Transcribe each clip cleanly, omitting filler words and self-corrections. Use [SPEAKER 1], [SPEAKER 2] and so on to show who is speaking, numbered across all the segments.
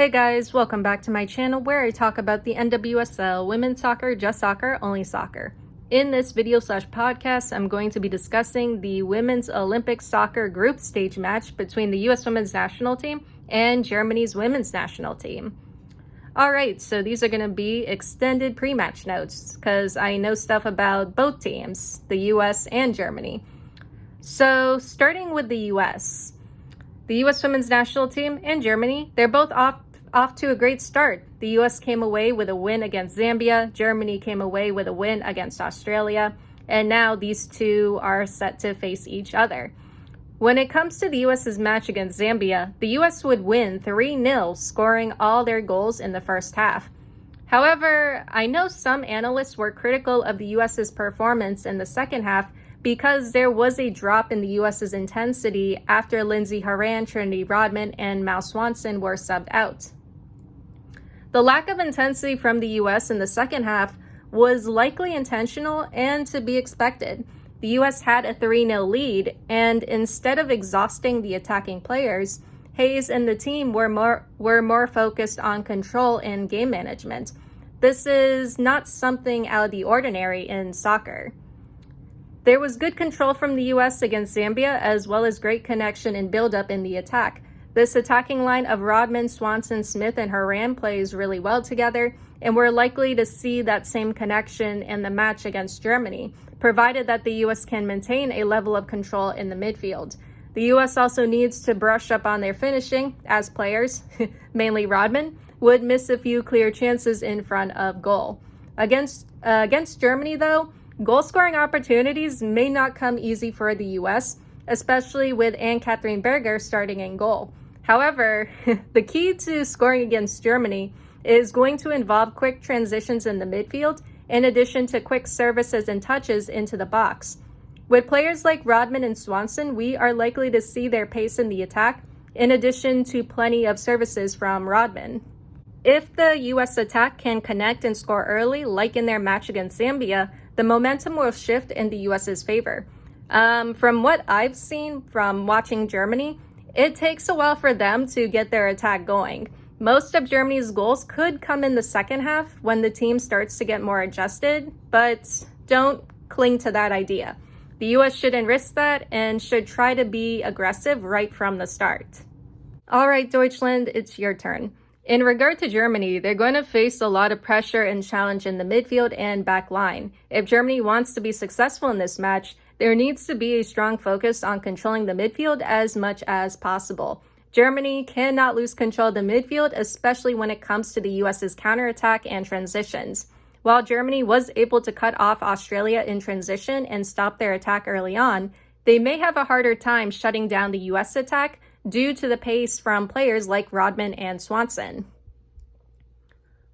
[SPEAKER 1] Hey guys, welcome back to my channel where I talk about the NWSL, women's soccer, just soccer, only soccer. In this video/podcast, I'm going to be discussing the Women's Olympic Soccer group stage match between the US Women's National Team and Germany's Women's National Team. Alright, so these are going to be extended pre-match notes because I know stuff about both teams, the US and Germany. So starting with the US. The U.S. Women's National Team and Germany, they're both off to a great start. The U.S. came away with a win against Zambia, Germany came away with a win against Australia, and now these two are set to face each other. When it comes to the U.S.'s match against Zambia, the U.S. would win 3-0, scoring all their goals in the first half. However, I know some analysts were critical of the U.S.'s performance in the second half because there was a drop in the U.S.'s intensity after Lindsey Horan, Trinity Rodman, and Mal Swanson were subbed out. The lack of intensity from the U.S. in the second half was likely intentional and to be expected. The U.S. had a 3-0 lead, and instead of exhausting the attacking players, Hayes and the team were more focused on control and game management. This is not something out of the ordinary in soccer. There was good control from the U.S. against Zambia, as well as great connection and build-up in the attack. This attacking line of Rodman, Swanson, Smith, and Horan plays really well together, and we're likely to see that same connection in the match against Germany, provided that the U.S. can maintain a level of control in the midfield. The U.S. also needs to brush up on their finishing, as players, mainly Rodman, would miss a few clear chances in front of goal. Against Germany, though, goal-scoring opportunities may not come easy for the U.S., especially with Ann-Katrin Berger starting in goal. However, the key to scoring against Germany is going to involve quick transitions in the midfield, in addition to quick services and touches into the box. With players like Rodman and Swanson, we are likely to see their pace in the attack, in addition to plenty of services from Rodman. If the U.S. attack can connect and score early, like in their match against Zambia, the momentum will shift in the U.S.'s favor. From what I've seen from watching Germany, it takes a while for them to get their attack going. Most of Germany's goals could come in the second half when the team starts to get more adjusted, but don't cling to that idea. The U.S. shouldn't risk that and should try to be aggressive right from the start. All right, Deutschland, it's your turn. In regard to Germany, they're going to face a lot of pressure and challenge in the midfield and back line. If Germany wants to be successful in this match, there needs to be a strong focus on controlling the midfield as much as possible. Germany cannot lose control of the midfield, especially when it comes to the US's counterattack and transitions. While Germany was able to cut off Australia in transition and stop their attack early on, they may have a harder time shutting down the US attack due to the pace from players like Rodman and Swanson.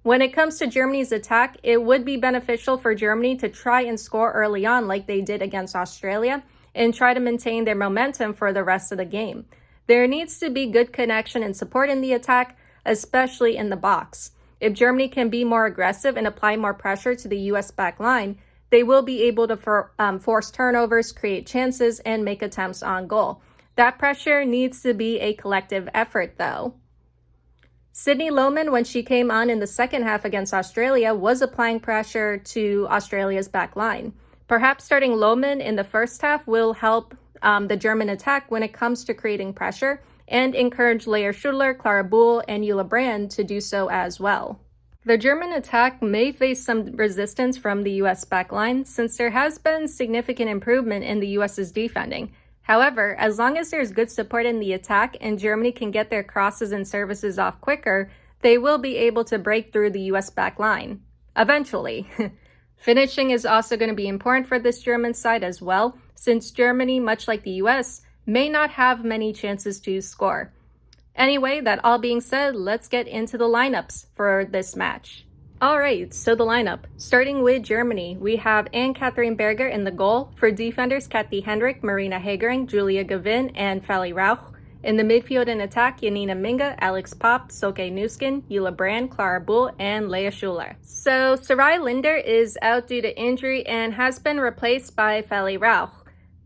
[SPEAKER 1] When it comes to Germany's attack, it would be beneficial for Germany to try and score early on like they did against Australia and try to maintain their momentum for the rest of the game. There needs to be good connection and support in the attack, especially in the box. If Germany can be more aggressive and apply more pressure to the US back line, they will be able to force turnovers, create chances, and make attempts on goal. That pressure needs to be a collective effort, though. Sydney Lohmann, when she came on in the second half against Australia, was applying pressure to Australia's back line. Perhaps starting Lohmann in the first half will help the German attack when it comes to creating pressure and encourage Lea Schüttler, Clara Buhl, and Jule Brand to do so as well. The German attack may face some resistance from the U.S. back line since there has been significant improvement in the U.S.'s defending. However, as long as there's good support in the attack and Germany can get their crosses and services off quicker, they will be able to break through the U.S. back line. Eventually. Finishing is also going to be important for this German side as well, since Germany, much like the U.S., may not have many chances to score. Anyway, that all being said, let's get into the lineups for this match. Alright, so the lineup. Starting with Germany, we have Ann-Katrin Berger in the goal. For defenders, Kathy Hendrick, Marina Hagering, Julia Gavin, and Fally Rauch. In the midfield and attack, Janina Minga, Alex Popp, Soke Nuskin, Jule Brand, Clara Buhl, and Lea Schüttler. So, Sarai Linder is out due to injury and has been replaced by Fally Rauch.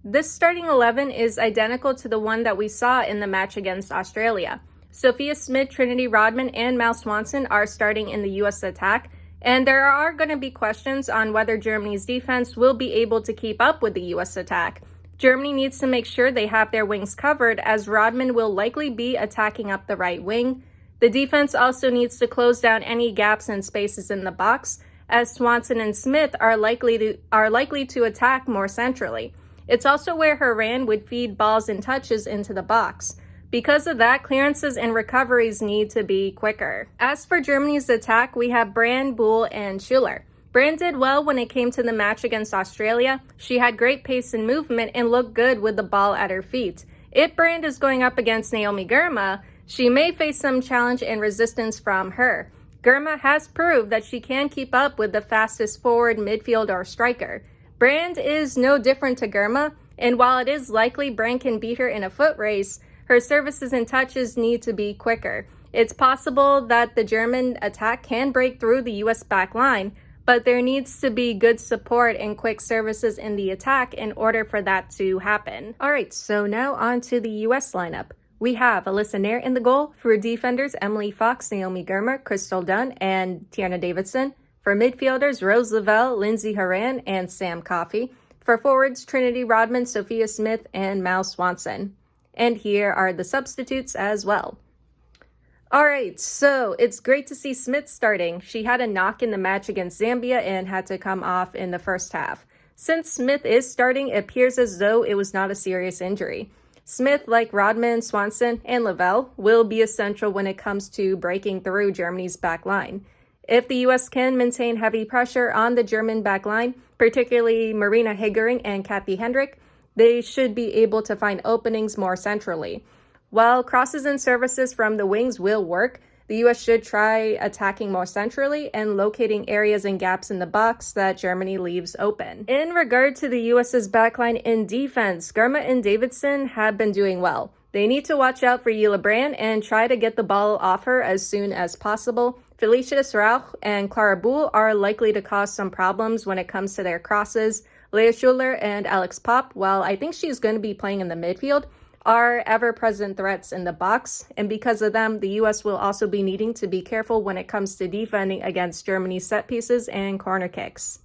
[SPEAKER 1] This starting 11 is identical to the one that we saw in the match against Australia. Sophia Smith, Trinity Rodman, and Mal Swanson are starting in the U.S. attack, and there are going to be questions on whether Germany's defense will be able to keep up with the U.S. attack. Germany needs to make sure they have their wings covered, as Rodman will likely be attacking up the right wing. The defense also needs to close down any gaps and spaces in the box, as Swanson and Smith are likely to attack more centrally. It's also where Horan would feed balls and touches into the box. Because of that, clearances and recoveries need to be quicker. As for Germany's attack, we have Brand, Buhl, and Schuler. Brand did well when it came to the match against Australia. She had great pace and movement and looked good with the ball at her feet. If Brand is going up against Naomi Girma, she may face some challenge and resistance from her. Girma has proved that she can keep up with the fastest forward, midfield, or striker. Brand is no different to Girma, and while it is likely Brand can beat her in a foot race, her services and touches need to be quicker. It's possible that the German attack can break through the U.S. back line, but there needs to be good support and quick services in the attack in order for that to happen. All right, so now on to the U.S. lineup. We have Alyssa Nair in the goal. For defenders, Emily Fox, Naomi Girma, Crystal Dunn, and Tierna Davidson. For midfielders, Rose Lavelle, Lindsay Horan, and Sam Coffey. For forwards, Trinity Rodman, Sophia Smith, and Mal Swanson. And here are the substitutes as well. All right, so it's great to see Smith starting. She had a knock in the match against Zambia and had to come off in the first half. Since Smith is starting, it appears as though it was not a serious injury. Smith, like Rodman, Swanson, and Lavelle, will be essential when it comes to breaking through Germany's back line. If the U.S. can maintain heavy pressure on the German back line, particularly Marina Hegering and Kathy Hendrick, they should be able to find openings more centrally. While crosses and services from the wings will work, the U.S. should try attacking more centrally and locating areas and gaps in the box that Germany leaves open. In regard to the U.S.'s backline in defense, Girma and Davidson have been doing well. They need to watch out for Yila Brand and try to get the ball off her as soon as possible. Felicia Rauch and Clara Buhl are likely to cause some problems when it comes to their crosses. Leah Schuler and Alex Pop, while I think she's going to be playing in the midfield, are ever-present threats in the box, and because of them, the U.S. will also be needing to be careful when it comes to defending against Germany's set pieces and corner kicks.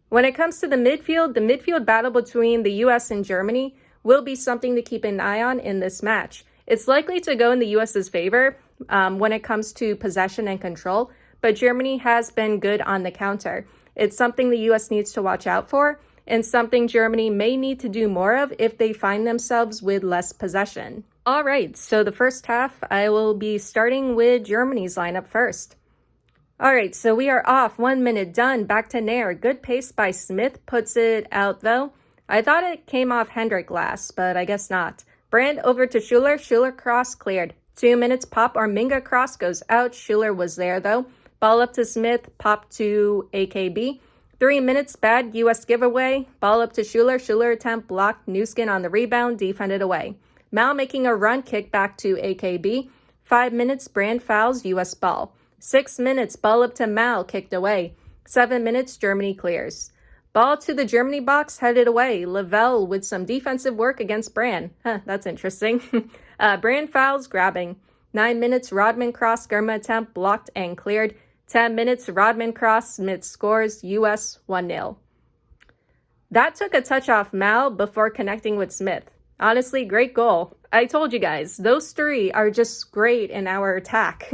[SPEAKER 1] When it comes to the midfield battle between the U.S. and Germany will be something to keep an eye on in this match. It's likely to go in the U.S.'s favor when it comes to possession and control, but Germany has been good on the counter. It's something the U.S. needs to watch out for, and something Germany may need to do more of if they find themselves with less possession. All right, so the first half, I will be starting with Germany's lineup first. All right, so we are off. 1 minute done. Back to Nair. Good pace by Smith. Puts it out, though. I thought it came off Hendrick last, but I guess not. Brand over to Schuler. Schuler cross cleared. 2 minutes. Pop or Minga cross goes out. Schuler was there, though. Ball up to Smith, pop to AKB. 3 minutes, bad U.S. giveaway. Ball up to Schuler. Schuler attempt blocked. Newskin on the rebound, defended away. Mal making a run, kick back to AKB. 5 minutes, Brand fouls, U.S. ball. 6 minutes, ball up to Mal, kicked away. 7 minutes, Germany clears. Ball to the Germany box, headed away. Lavelle with some defensive work against Brand. That's interesting. Brand fouls, grabbing. 9 minutes, Rodman cross, Girma attempt, blocked and cleared. 10 minutes, Rodman cross, Smith scores, U.S. 1-0. That took a touch off Mal before connecting with Smith. Honestly, great goal. I told you guys, those three are just great in our attack.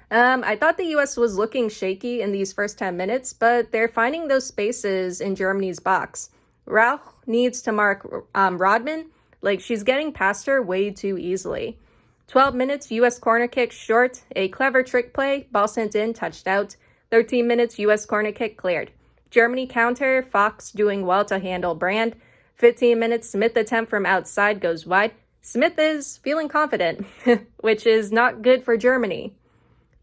[SPEAKER 1] I thought the U.S. was looking shaky in these first 10 minutes, but they're finding those spaces in Germany's box. Rauch needs to mark Rodman, like she's getting past her way too easily. 12 minutes, U.S. corner kick short, a clever trick play, ball sent in, touched out. 13 minutes, U.S. corner kick cleared. Germany counter, Fox doing well to handle Brand. 15 minutes, Smith attempt from outside goes wide. Smith is feeling confident, which is not good for Germany.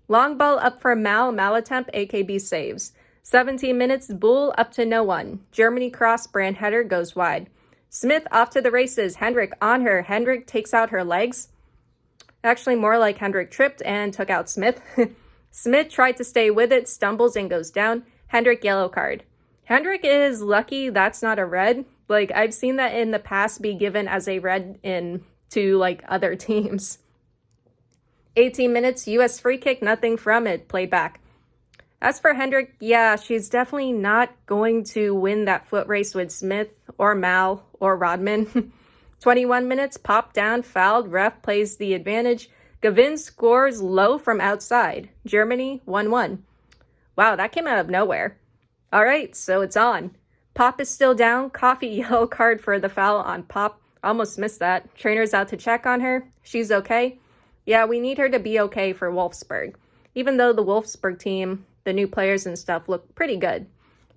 [SPEAKER 1] Long ball up for Mal attempt, AKB saves. 17 minutes, Buhl up to no one. Germany cross, Brand header goes wide. Smith off to the races, Hendrick on her. Hendrick takes out her legs. Actually, more like Hendrick tripped and took out Smith. Smith tried to stay with it, stumbles and goes down. Hendrick yellow card. Hendrick is lucky that's not a red. Like, I've seen that in the past be given as a red in to like other teams. 18 minutes, US free kick, nothing from it, played back. As for Hendrick, yeah, she's definitely not going to win that foot race with Smith or Mal or Rodman. 21 minutes, pop down, fouled, ref plays the advantage. Gavin scores low from outside. Germany 1-1. Wow, that came out of nowhere. All right, so it's on. Pop is still down. Coffee yellow card for the foul on Pop. Almost missed that. Trainer's out to check on her. She's okay. Yeah, we need her to be okay for Wolfsburg. Even though the Wolfsburg team, the new players and stuff, look pretty good.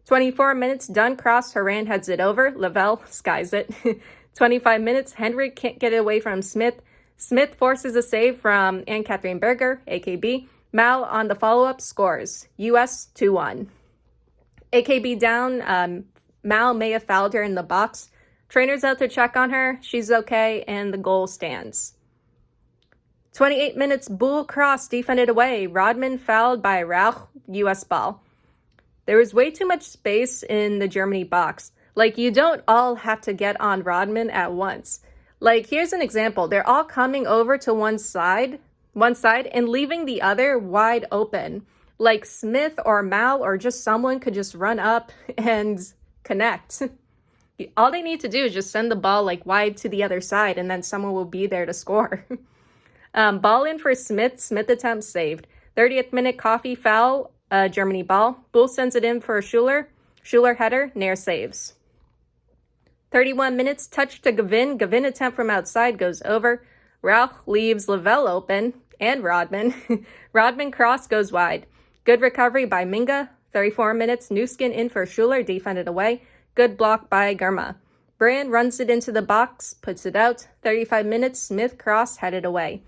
[SPEAKER 1] 24 minutes, done, cross, Horan heads it over. Lavelle skies it. 25 minutes, Hendrick can't get it away from Smith. Smith forces a save from Anne-Catherine Berger, AKB. Mal on the follow-up scores. US 2-1. AKB down. Mal may have fouled her in the box. Trainer's out to check on her. She's okay, and the goal stands. 28 minutes, Bull cross defended away. Rodman fouled by Rauch, US ball. There was way too much space in the Germany box. Like, you don't all have to get on Rodman at once. Like, here's an example. They're all coming over to one side and leaving the other wide open. Like Smith or Mal or just someone could just run up and connect. All they need to do is just send the ball like wide to the other side, and then someone will be there to score. Ball in for Smith. Smith attempt saved. 30th minute, Coffee foul. Germany ball. Bull sends it in for Schuler. Schuler header. Nair saves. 31 minutes, touch to Gavin. Gavin attempt from outside goes over. Rauch leaves Lavelle open. And Rodman. Rodman cross goes wide. Good recovery by Minga. 34 minutes, Nuskin in for Schuler. Defended away. Good block by Germa. Brand runs it into the box. Puts it out. 35 minutes, Smith cross headed away.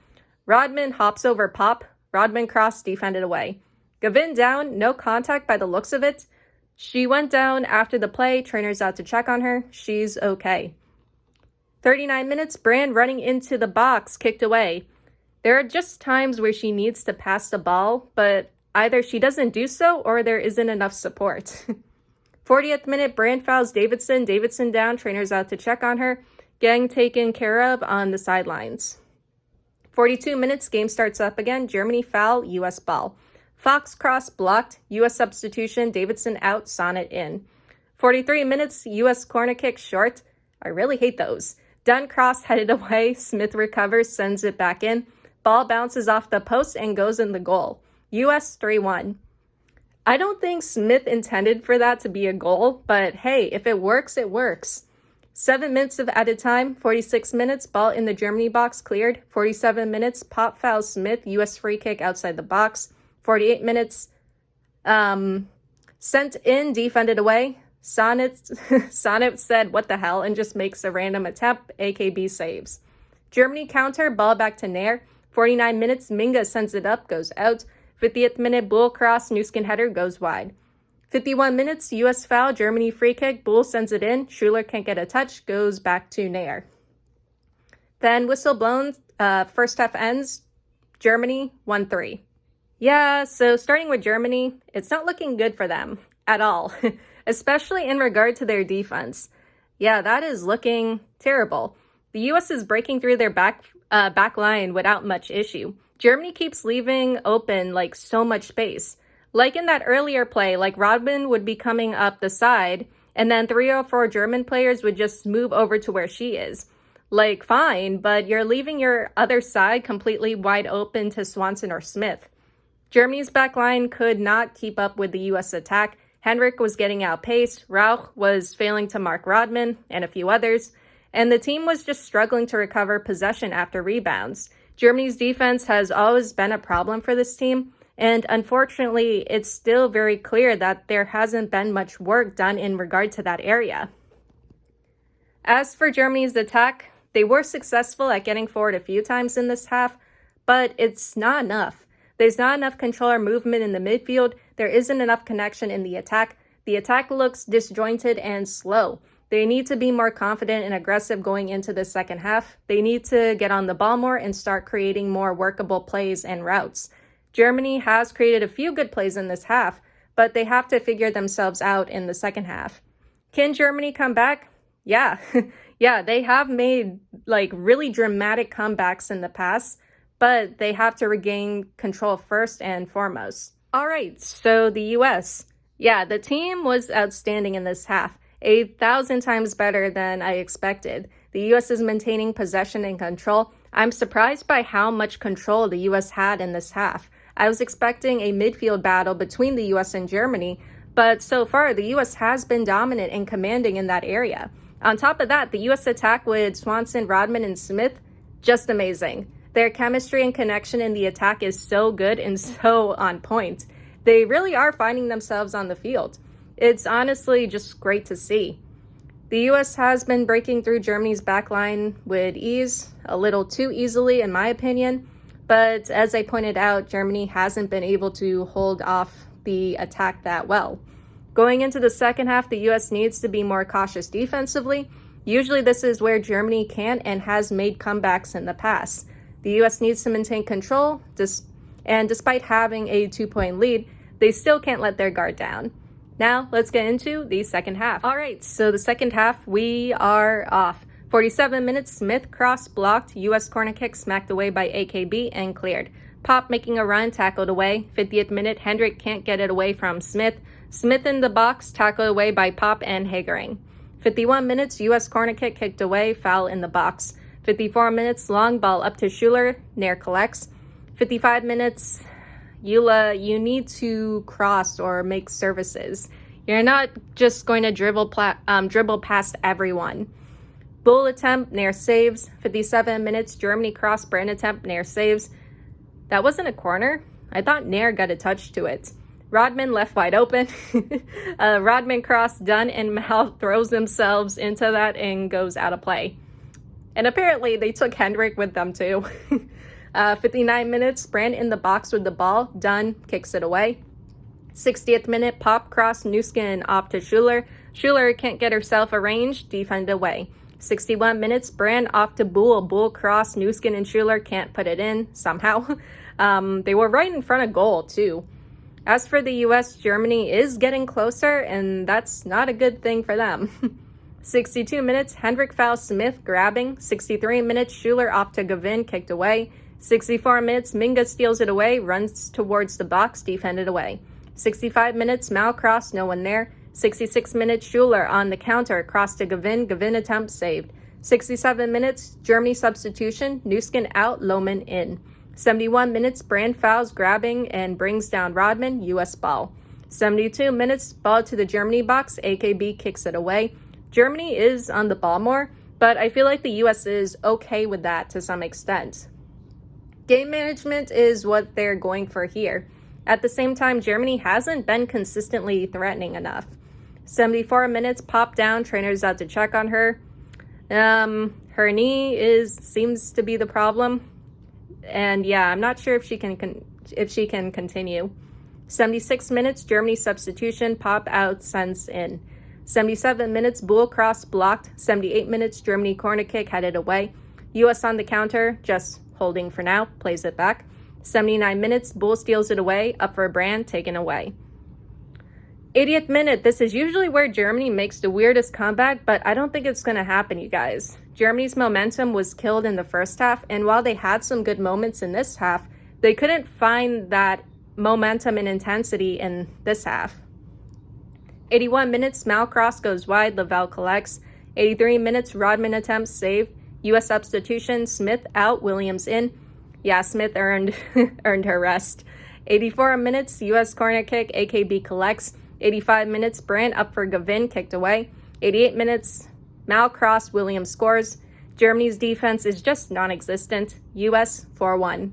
[SPEAKER 1] Rodman hops over Pop. Rodman cross defended away. Gavin down, no contact by the looks of it. She went down after the play. Trainer's out to check on her. She's okay. 39 minutes, Brand running into the box, kicked away. There are just times where she needs to pass the ball, but either she doesn't do so or there isn't enough support. 40th minute, Brand fouls Davidson. Davidson down. Trainer's out to check on her. Getting taken care of on the sidelines. 42 minutes, game starts up again. Germany foul, US ball. Fox cross blocked. US substitution. Davidson out. Sonnet in. 43 minutes, US corner kick short. I really hate those. Dunn cross headed away. Smith recovers, sends it back in. Ball bounces off the post and goes in the goal. US 3-1. I don't think Smith intended for that to be a goal, but hey, if it works, it works. 7 minutes of added time, 46 minutes, ball in the Germany box cleared. 47 minutes, Pop fouls Smith, US free kick outside the box. 48 minutes, sent in, defended away. Sonnet said, what the hell, and just makes a random attempt. AKB saves. Germany counter, ball back to Nair. 49 minutes, Minga sends it up, goes out. 50th minute, Bull cross, Nuskin header, goes wide. 51 minutes, US foul, Germany free kick, Bull sends it in. Schuler can't get a touch, goes back to Nair. Then whistle blown, first half ends, Germany 1-3. Yeah, so starting with Germany, it's not looking good for them at all, especially in regard to their defense. Yeah, that is looking terrible. The US is breaking through their back line without much issue. Germany keeps leaving open like so much space. Like in that earlier play, like Rodman would be coming up the side, and then 3 or 4 German players would just move over to where she is. Like, fine, but you're leaving your other side completely wide open to Swanson or Smith. Germany's backline could not keep up with the US attack. Henrik was getting outpaced, Rauch was failing to mark Rodman, and a few others, and the team was just struggling to recover possession after rebounds. Germany's defense has always been a problem for this team, and unfortunately, it's still very clear that there hasn't been much work done in regard to that area. As for Germany's attack, they were successful at getting forward a few times in this half, but it's not enough. There's not enough control or movement in the midfield. There isn't enough connection in the attack. The attack looks disjointed and slow. They need to be more confident and aggressive going into the second half. They need to get on the ball more and start creating more workable plays and routes. Germany has created a few good plays in this half, but they have to figure themselves out in the second half. Can Germany come back? Yeah. Yeah, they have made like really dramatic comebacks in the past, but they have to regain control first and foremost. All right, so the US. Yeah, the team was outstanding in this half, 1,000 times better than I expected. The US is maintaining possession and control. I'm surprised by how much control the US had in this half. I was expecting a midfield battle between the US and Germany, but so far the US has been dominant and commanding in that area. On top of that, the US attack with Swanson, Rodman, and Smith, just amazing. Their chemistry and connection in the attack is so good and so on point. They really are finding themselves on the field. It's honestly just great to see. The US has been breaking through Germany's backline with ease, a little too easily in my opinion, but as I pointed out, Germany hasn't been able to hold off the attack that well. Going into the second half, the US needs to be more cautious defensively. Usually this is where Germany can and has made comebacks in the past. The US needs to maintain control, and despite having a 2-point lead, they still can't let their guard down. Now, let's get into the second half. All right, so the second half, we are off. 47 minutes, Smith cross blocked, US corner kick smacked away by AKB and cleared. Pop making a run, tackled away. 50th minute, Hendrick can't get it away from Smith. Smith in the box, tackled away by Pop and Hagering. 51 minutes, US corner kick kicked away, foul in the box. 54 minutes, long ball up to Schuler, Nair collects. 55 minutes, Eula, you need to cross or make services. You're not just going to dribble past everyone. Bull attempt, Nair saves. 57 minutes, Germany cross, Brand attempt, Nair saves. That wasn't a corner. I thought Nair got a touch to it. Rodman left wide open. Rodman cross done, and Mal throws themselves into that and goes out of play. And apparently they took Hendrick with them too. 59 minutes, Brand in the box with the ball, done, kicks it away. 60th minute, Pop cross, Nuskin off to Schuler. Schuler can't get herself arranged, defended away. 61 minutes, Brand off to Bull. Bull cross, Nuskin and Schuler can't put it in somehow. They were right in front of goal too. As for the US, Germany is getting closer, and that's not a good thing for them. 62 minutes, Hendrick fouls Smith, grabbing. 63 minutes, Schuler off to Gavin, kicked away. 64 minutes, Minga steals it away, runs towards the box, defended away. 65 minutes, Mal cross, no one there. 66 minutes, Schuler on the counter, cross to Gavin, Gavin attempt saved. 67 minutes, Germany substitution, Nuskin out, Lohman in. 71 minutes, Brand fouls, grabbing, and brings down Rodman, US ball. 72 minutes, ball to the Germany box, AKB kicks it away. Germany is on the ball more, but I feel like the US is okay with that to some extent. Game management is what they're going for here. At the same time, Germany hasn't been consistently threatening enough. 74 minutes, Pop down, trainer's out to check on her. Her knee seems to be the problem. And yeah, I'm not sure if she can continue. 76 minutes, Germany substitution, Pop out, sends in. 77 minutes, Bull cross blocked. 78 minutes, Germany corner kick headed away. US on the counter, just holding for now, plays it back. 79 minutes, Bull steals it away, up for Brand, taken away. 80th minute, this is usually where Germany makes the weirdest comeback, but I don't think it's going to happen, you guys. Germany's momentum was killed in the first half, and while they had some good moments in this half, they couldn't find that momentum and intensity in this half. 81 minutes, Malcross goes wide, Lavelle collects. 83 minutes, Rodman attempts saved. US substitution, Smith out, Williams in. Yeah, Smith earned her rest. 84 minutes, US corner kick, AKB collects. 85 minutes, Brand up for Gavin, kicked away. 88 minutes, Malcross, Williams scores. Germany's defense is just non-existent. US 4-1.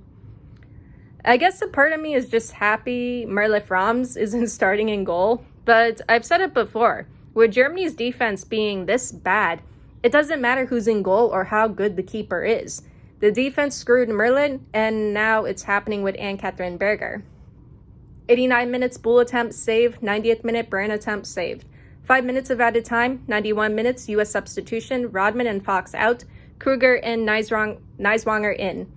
[SPEAKER 1] I guess a part of me is just happy Merle Frams isn't starting in goal, but I've said it before. With Germany's defense being this bad, it doesn't matter who's in goal or how good the keeper is. The defense screwed Merlin, and now it's happening with Ann-Katrin Berger. 89 minutes, Bull attempt saved. 90th minute, Brand attempt saved. 5 minutes of added time. 91 minutes, US substitution. Rodman and Fox out. Kruger and Neiswanger in.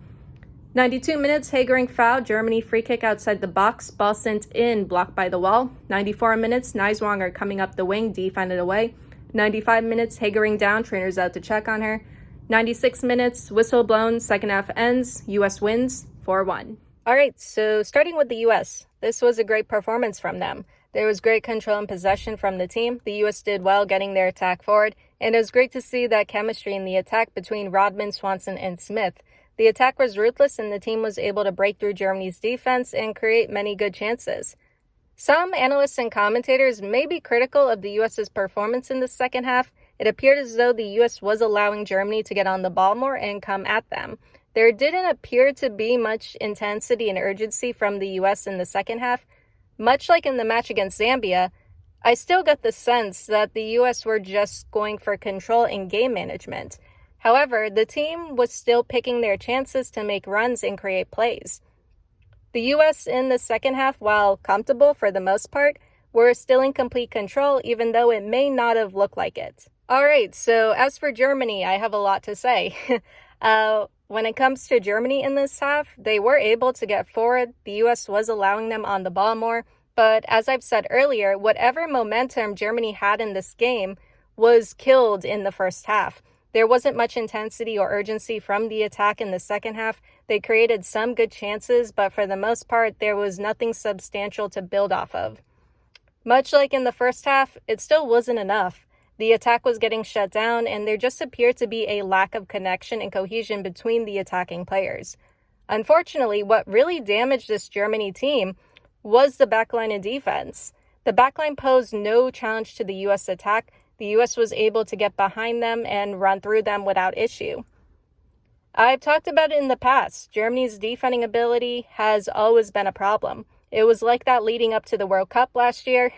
[SPEAKER 1] 92 minutes, Hagering foul. Germany free kick outside the box. Ball sent in, blocked by the wall. 94 minutes, Neiswanger coming up the wing, defended away. 95 minutes, Hagering down, trainers out to check on her. 96 minutes, whistle blown, second half ends, US wins 4-1. Alright, so starting with the US, this was a great performance from them. There was great control and possession from the team. The US did well getting their attack forward, and it was great to see that chemistry in the attack between Rodman, Swanson, and Smith. The attack was ruthless, and the team was able to break through Germany's defense and create many good chances. Some analysts and commentators may be critical of the US's performance in the second half. It appeared as though the US was allowing Germany to get on the ball more and come at them. There didn't appear to be much intensity and urgency from the US in the second half. Much like in the match against Zambia, I still got the sense that the US were just going for control and game management. However, the team was still picking their chances to make runs and create plays. The US in the second half, while comfortable for the most part, were still in complete control, even though it may not have looked like it. Alright, so as for Germany, I have a lot to say. When it comes to Germany in this half, they were able to get forward. The US was allowing them on the ball more. But as I've said earlier, whatever momentum Germany had in this game was killed in the first half. There wasn't much intensity or urgency from the attack in the second half. They created some good chances, but for the most part, there was nothing substantial to build off of. Much like in the first half, it still wasn't enough. The attack was getting shut down, and there just appeared to be a lack of connection and cohesion between the attacking players. Unfortunately, what really damaged this Germany team was the backline and defense. The backline posed no challenge to the US attack. The US was able to get behind them and run through them without issue. I've talked about it in the past. Germany's defending ability has always been a problem. It was like that leading up to the World Cup last year.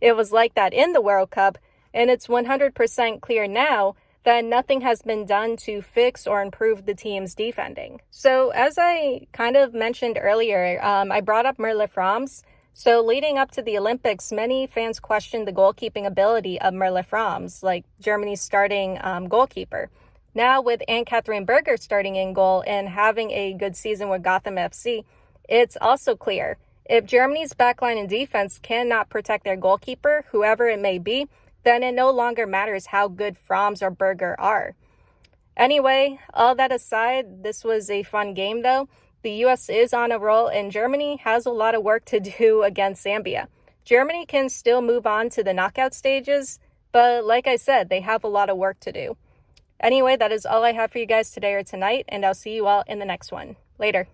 [SPEAKER 1] It was like that in the World Cup. And it's 100% clear now that nothing has been done to fix or improve the team's defending. So as I kind of mentioned earlier, I brought up Merle Franz. So leading up to the Olympics, many fans questioned the goalkeeping ability of Merle Franz, like Germany's starting goalkeeper. Now with Anne-Catherine Berger starting in goal and having a good season with Gotham FC, it's also clear. If Germany's backline and defense cannot protect their goalkeeper, whoever it may be, then it no longer matters how good Franz or Berger are. Anyway, all that aside, this was a fun game though. The US is on a roll, and Germany has a lot of work to do against Zambia. Germany can still move on to the knockout stages, but like I said, they have a lot of work to do. Anyway, that is all I have for you guys today or tonight, and I'll see you all in the next one. Later.